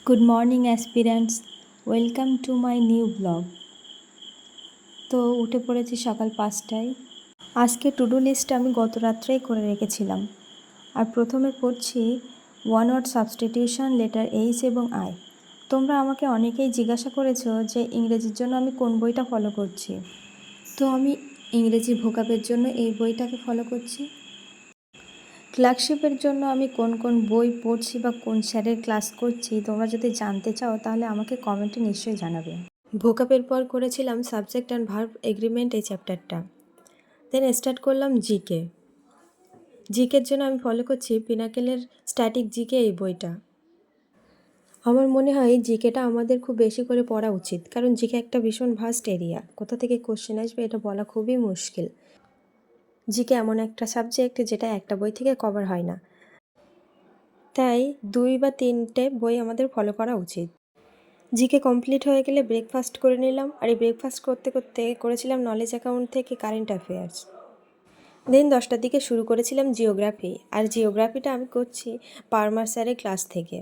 Good morning aspirants, welcome to my new blog. তো উঠে পড়েছি সকাল 5টায়। আজকে টু ডু লিস্টটা আমি গত রাত্রেই করে রেখেছিলাম। আর প্রথমে পড়ছি one word substitution, letter H এবং আই। তোমরা আমাকে অনেকেই জিজ্ঞাসা করেছো যে ইংরেজির জন্য আমি কোন বইটা ফলো করছি। তো আমি ইংরেজি ভোকাবের জন্য এই বইটাকে ফলো করছি। ক্লার্কশিপের জন্য আমি কোন কোন বই পড়ছি বা কোন স্যারের ক্লাস করছি তোমরা যদি জানতে চাও তাহলে আমাকে কমেন্টে নিশ্চয়ই জানাবে। ভোকাবের পর করেছিলাম সাবজেক্ট অ্যান্ড ভার্ব এগ্রিমেন্ট এই চ্যাপ্টারটা। দেন স্টার্ট করলাম জিকে। জিকের জন্য আমি ফলো করছি পিনাকেলের স্ট্যাটিক জিকে এই বইটা। আমার মনে হয় জিকেটা আমাদের খুব বেশি করে পড়া উচিত, কারণ জিকে একটা ভীষণ ভাস্ট এরিয়া। কোথা থেকে কোশ্চেন আসবে এটা বলা খুবই মুশকিল। জিকে এমন একটা সাবজেক্ট যেটা একটা বই থেকে কভার হয় না, তাই 2 বা 3টে বই আমাদের ফলো করা উচিত। জিকে কমপ্লিট হয়ে গেলে ব্রেকফাস্ট করে নিলাম, আর এই ব্রেকফাস্ট করতে করতে করেছিলাম নলেজ অ্যাকাউন্ট থেকে কারেন্ট অ্যাফেয়ার্স। দেন 10টার দিকে শুরু করেছিলাম জিওগ্রাফি, আর জিওগ্রাফিটা আমি করছি পারমার স্যারের ক্লাস থেকে।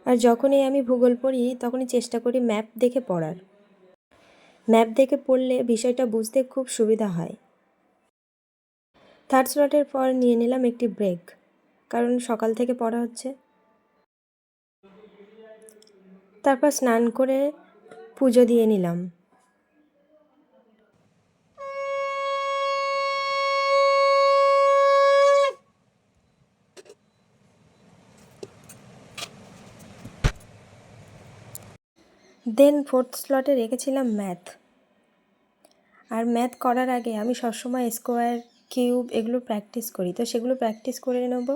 আর যখনই আমি ভূগোল পড়ি তখনই চেষ্টা করি ম্যাপ দেখে পড়ার। ম্যাপ দেখে পড়লে বিষয়টা বুঝতে খুব সুবিধা হয়। থার্ড স্লটের পর নিয়ে নিলাম একটি ব্রেক, কারণ সকাল থেকে পড়া হচ্ছে। তারপর স্নান করে পুজো দিয়ে নিলাম। দেন ফোর্থ স্লটে রেখেছিলাম ম্যাথ। আর ম্যাথ করার আগে আমি সবসময় স্কোয়ার, কিউব এগুলো প্র্যাকটিস করি, তো সেগুলো প্র্যাকটিস করে নেব।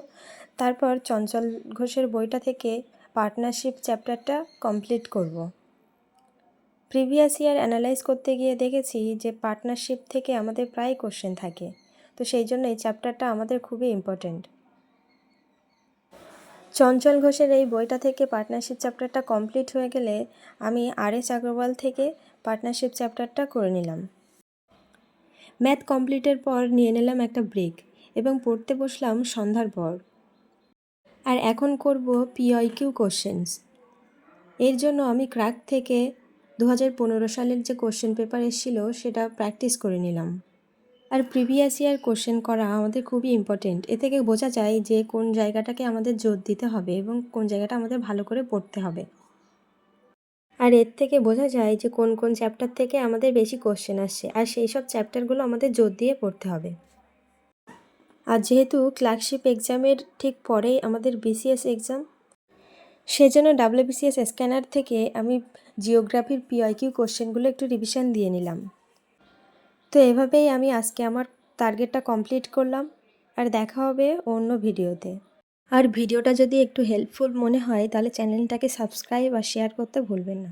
তারপর চঞ্চল ঘোষের বইটা থেকে পার্টনারশিপ চ্যাপ্টারটা কমপ্লিট করব। প্রিভিয়াস ইয়ার অ্যানালাইজ করতে গিয়ে দেখেছি যে পার্টনারশিপ থেকে আমাদের প্রায় কোশ্চেন থাকে, তো সেই জন্য এই চ্যাপ্টারটা আমাদের খুবই ইম্পর্টেন্ট। চঞ্চল ঘোষের এই বইটা থেকে পার্টনারশিপ চ্যাপ্টারটা কমপ্লিট হয়ে গেলে আমি আর.এস. আগরওয়াল থেকে পার্টনারশিপ চ্যাপ্টারটা করে নিলাম। ম্যাথ কমপ্লিটের পর নিয়ে নিলাম একটা ব্রেক এবং পড়তে বসলাম সন্ধ্যার পর। আর এখন করব পিওয়াইকিউ কোশ্চেন্স। এর জন্য আমি ক্র্যাক থেকে 2015 সালের যে কোশ্চেন পেপার এসেছিলো সেটা প্র্যাকটিস করে নিলাম। আর প্রিভিয়াস ইয়ার কোশ্চেন করা আমাদের খুবই ইম্পর্টেন্ট। এ থেকে বোঝা যায় যে কোন জায়গাটাকে আমাদের জোর দিতে হবে এবং কোন জায়গাটা আমাদের ভালো করে পড়তে হবে। আর এর থেকে বোঝা যায় যে কোন কোন চ্যাপ্টার থেকে আমাদের বেশি কোশ্চেন আসছে, আর সেই সব চ্যাপ্টারগুলো আমাদের জোর দিয়ে পড়তে হবে। আর যেহেতু ক্লার্কশিপ এক্সামের ঠিক পরেই আমাদের বিসিএস এক্সাম, সেজন্য ডাব্লিউবিসিএস স্ক্যানার থেকে আমি জিওগ্রাফির পিওয়াইকিউ কোশ্চেনগুলো একটু রিভিশন দিয়ে নিলাম। তো এভাবেই আমি আজকে আমার টার্গেটটা কমপ্লিট করলাম। আর দেখা হবে অন্য ভিডিওতে। আর ভিডিওটা যদি একটু হেল্পফুল মনে হয় তাহলে চ্যানেলটাকে সাবস্ক্রাইব আর শেয়ার করতে ভুলবেন না।